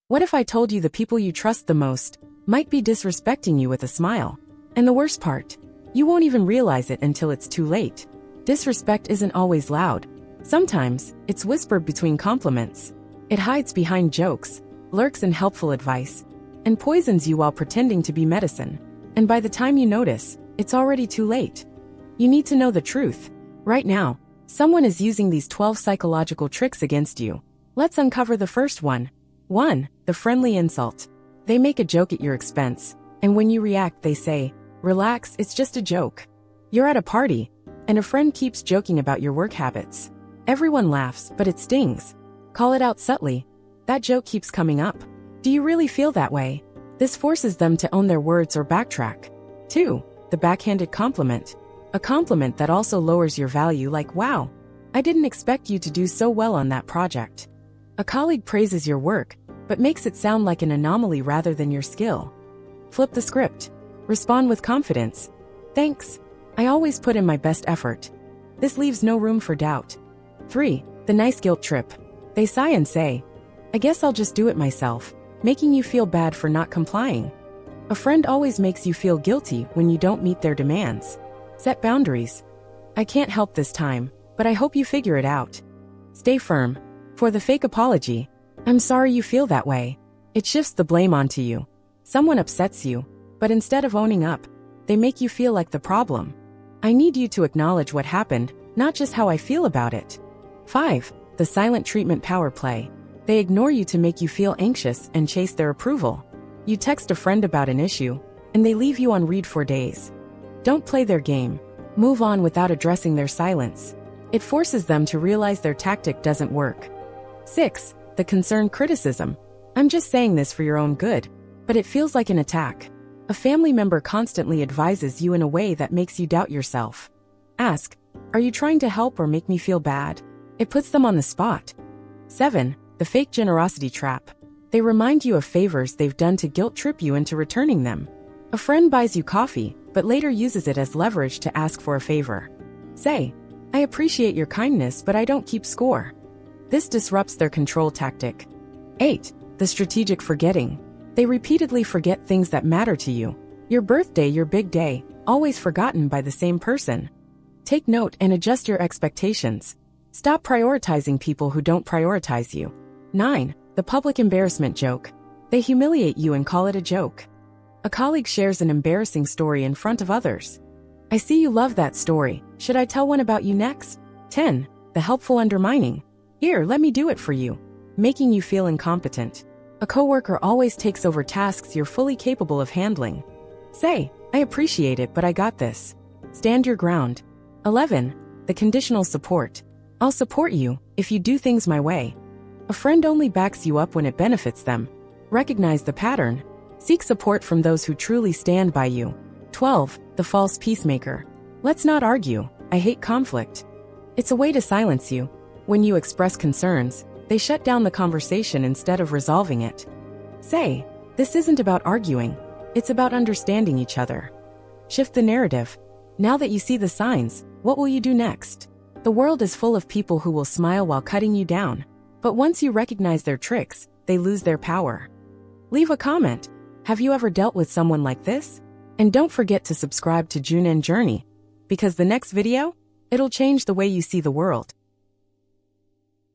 What if I told you the people you trust the most might be disrespecting you with a smile? And the worst part, you won't even realize it until it's too late. Disrespect isn't always loud. Sometimes, it's whispered between compliments. It hides behind jokes, lurks in helpful advice, and poisons you while pretending to be medicine. And by the time you notice, it's already too late. You need to know the truth. Right now, someone is using these 12 psychological tricks against you. Let's uncover the first one. 1. The friendly insult. They make a joke at your expense, and when you react they say, "Relax, it's just a joke." You're at a party, and a friend keeps joking about your work habits. Everyone laughs, but it stings. Call it out subtly. That joke keeps coming up. Do you really feel that way? This forces them to own their words or backtrack. 2. The backhanded compliment. A compliment that also lowers your value, like, "Wow, I didn't expect you to do so well on that project." A colleague praises your work, but makes it sound like an anomaly rather than your skill. Flip the script. Respond with confidence. "Thanks. I always put in my best effort." This leaves no room for doubt. 3. The nice guilt trip. They sigh and say, "I guess I'll just do it myself," making you feel bad for not complying. A friend always makes you feel guilty when you don't meet their demands. Set boundaries. "I can't help this time, but I hope you figure it out." Stay firm. For the fake apology, "I'm sorry you feel that way." It shifts the blame onto you. Someone upsets you, but instead of owning up, they make you feel like the problem. "I need you to acknowledge what happened, not just how I feel about it." 5. The silent treatment power play. They ignore you to make you feel anxious and chase their approval. You text a friend about an issue, and they leave you on read for days. Don't play their game. Move on without addressing their silence. It forces them to realize their tactic doesn't work. 6. The concerned criticism. "I'm just saying this for your own good," but it feels like an attack. A family member constantly advises you in a way that makes you doubt yourself. Ask, "Are you trying to help or make me feel bad?" It puts them on the spot. 7. The fake generosity trap. They remind you of favors they've done to guilt trip you into returning them. A friend buys you coffee, but later uses it as leverage to ask for a favor. Say, "I appreciate your kindness, but I don't keep score." This disrupts their control tactic. 8. The strategic forgetting. They repeatedly forget things that matter to you. Your birthday, your big day, always forgotten by the same person. Take note and adjust your expectations. Stop prioritizing people who don't prioritize you. 9. The public embarrassment joke. They humiliate you and call it a joke. A colleague shares an embarrassing story in front of others. "I see you love that story. Should I tell one about you next?" 10. The helpful undermining. "Here, let me do it for you," making you feel incompetent. A coworker always takes over tasks you're fully capable of handling. Say, "I appreciate it, but I got this." Stand your ground. 11. The conditional support. "I'll support you if you do things my way." A friend only backs you up when it benefits them. Recognize the pattern. Seek support from those who truly stand by you. 12. The false peacemaker. "Let's not argue. I hate conflict." It's a way to silence you. When you express concerns, they shut down the conversation instead of resolving it. Say, "This isn't about arguing. It's about understanding each other." Shift the narrative. Now that you see the signs, what will you do next? The world is full of people who will smile while cutting you down. But once you recognize their tricks, they lose their power. Leave a comment. Have you ever dealt with someone like this? And don't forget to subscribe to Joon and Journey, because the next video, it'll change the way you see the world.